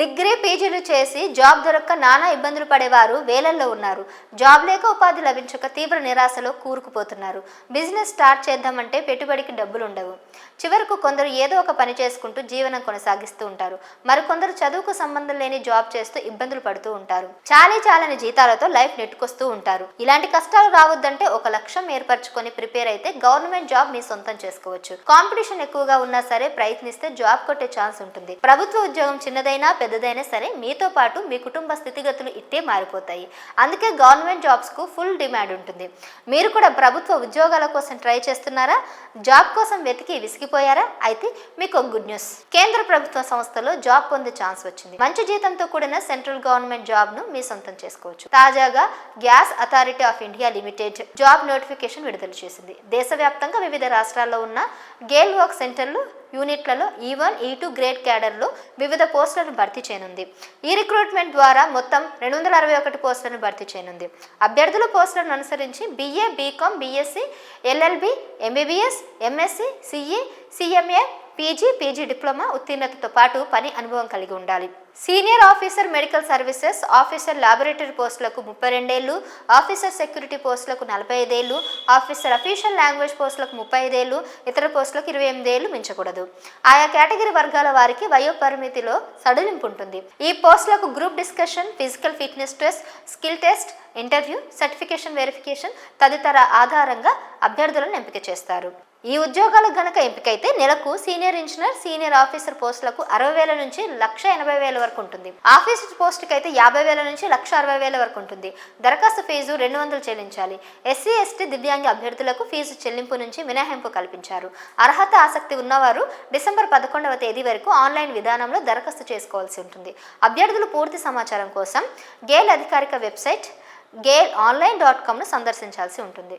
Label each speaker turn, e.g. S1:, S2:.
S1: Degree పీజీలు చేసి job దొరక్క నానా ఇబ్బందులు పడేవారు వేలల్లో ఉన్నారు. జాబ్ లేక ఉపాధి లభించక తీవ్ర నిరాశలో కూరుకుపోతున్నారు. బిజినెస్ స్టార్ట్ చేద్దామంటే పెట్టుబడికి డబ్బులు ఉండవు. చివరకు కొందరు ఏదో ఒక పని చేసుకుంటూ జీవనం కొనసాగిస్తూ ఉంటారు. మరికొందరు చదువుకు సంబంధం లేని జాబ్ చేస్తూ ఇబ్బందులు పడుతూ ఉంటారు. చాలని జీతాలతో లైఫ్ నెట్టుకొస్తూ ఉంటారు. ఇలాంటి కష్టాలు రావద్దంటే ఒక లక్ష్యం ఏర్పరచుకొని ప్రిపేర్ అయితే గవర్నమెంట్ జాబ్ మీ సొంతం చేసుకోవచ్చు. కాంపిటీషన్ ఎక్కువగా ఉన్నా సరే ప్రయత్నిస్తే జాబ్ కొట్టే ఛాన్స్ ఉంటుంది. ప్రభుత్వ ఉద్యోగం చిన్నదైనా పెద్దదైనా సరే మీతో పాటు మీ కుటుంబ స్థితిగతులు ఇట్టే మారిపోతాయి. అందుకే గవర్నమెంట్ జాబ్స్కు ఫుల్ డిమాండ్ ఉంటుంది. మీరు కూడా ప్రభుత్వ ఉద్యోగాల కోసం ట్రై చేస్తున్నారా? జాబ్ కోసం వెతికి విసిగిపోయారా? అయితే మీకు ఒక గుడ్ న్యూస్. కేంద్ర ప్రభుత్వ సంస్థలో జాబ్ పొందే ఛాన్స్ వచ్చింది. మంచి జీతంతో కూడిన సెంట్రల్ గవర్నమెంట్ జాబ్ ను మీ సొంతం చేసుకోవచ్చు. తాజాగా gas authority of India limited job notification విడుదల చేసింది. దేశవ్యాప్తంగా వివిధ రాష్ట్రాల్లో ఉన్న గేల్ వర్క్ సెంటర్లు యూనిట్లలో E1, E2 గ్రేడ్ క్యాడర్లో వివిధ పోస్టులను భర్తీ చేయనుంది. ఈ రిక్రూట్మెంట్ ద్వారా మొత్తం 261 పోస్టులను భర్తీ చేయనుంది. అభ్యర్థుల పోస్టులను అనుసరించి BA, BCom, BSc, LLB, MBBS, MSc, CA, CMA, PG diploma ఉత్తీర్ణతతో పాటు పని అనుభవం కలిగి ఉండాలి. Senior officer medical services, officer laboratory పోస్టులకు 32 ఏళ్లు, ఆఫీసర్ సెక్యూరిటీ పోస్టులకు 45 ఏళ్లు, ఆఫీసర్ అఫీషియల్ లాంగ్వేజ్ పోస్టులకు 35 ఏళ్లు, ఇతర పోస్టులకు 28 ఏళ్లు మించకూడదు. ఆయా కేటగిరీ వర్గాల వారికి వయో పరిమితిలో సడలింపు ఉంటుంది. ఈ పోస్టులకు group discussion, physical fitness test, skill test, interview, certification verification తదితర ఆధారంగా అభ్యర్థులను ఎంపిక చేస్తారు. ఈ ఉద్యోగాలకు గనక ఎంపికైతే నెలకు సీనియర్ ఇంజనీర్, సీనియర్ ఆఫీసర్ పోస్టులకు 60,000 నుంచి 1,80,000 వరకు ఉంటుంది. ఆఫీసర్ పోస్టుకి అయితే 50,000 నుంచి 1,60,000 వరకు ఉంటుంది. దరఖాస్తు ఫీజు 200 చెల్లించాలి. SC, ST దివ్యాంగ అభ్యర్థులకు ఫీజు చెల్లింపు నుంచి మినహాయింపు కల్పించారు. అర్హత ఆసక్తి ఉన్నవారు డిసెంబర్ 11వ తేదీ వరకు ఆన్లైన్ విధానంలో దరఖాస్తు చేసుకోవాల్సి ఉంటుంది. అభ్యర్థులు పూర్తి సమాచారం కోసం గేల్ అధికారిక వెబ్సైట్ gailonline.com ను సందర్శించాల్సి ఉంటుంది.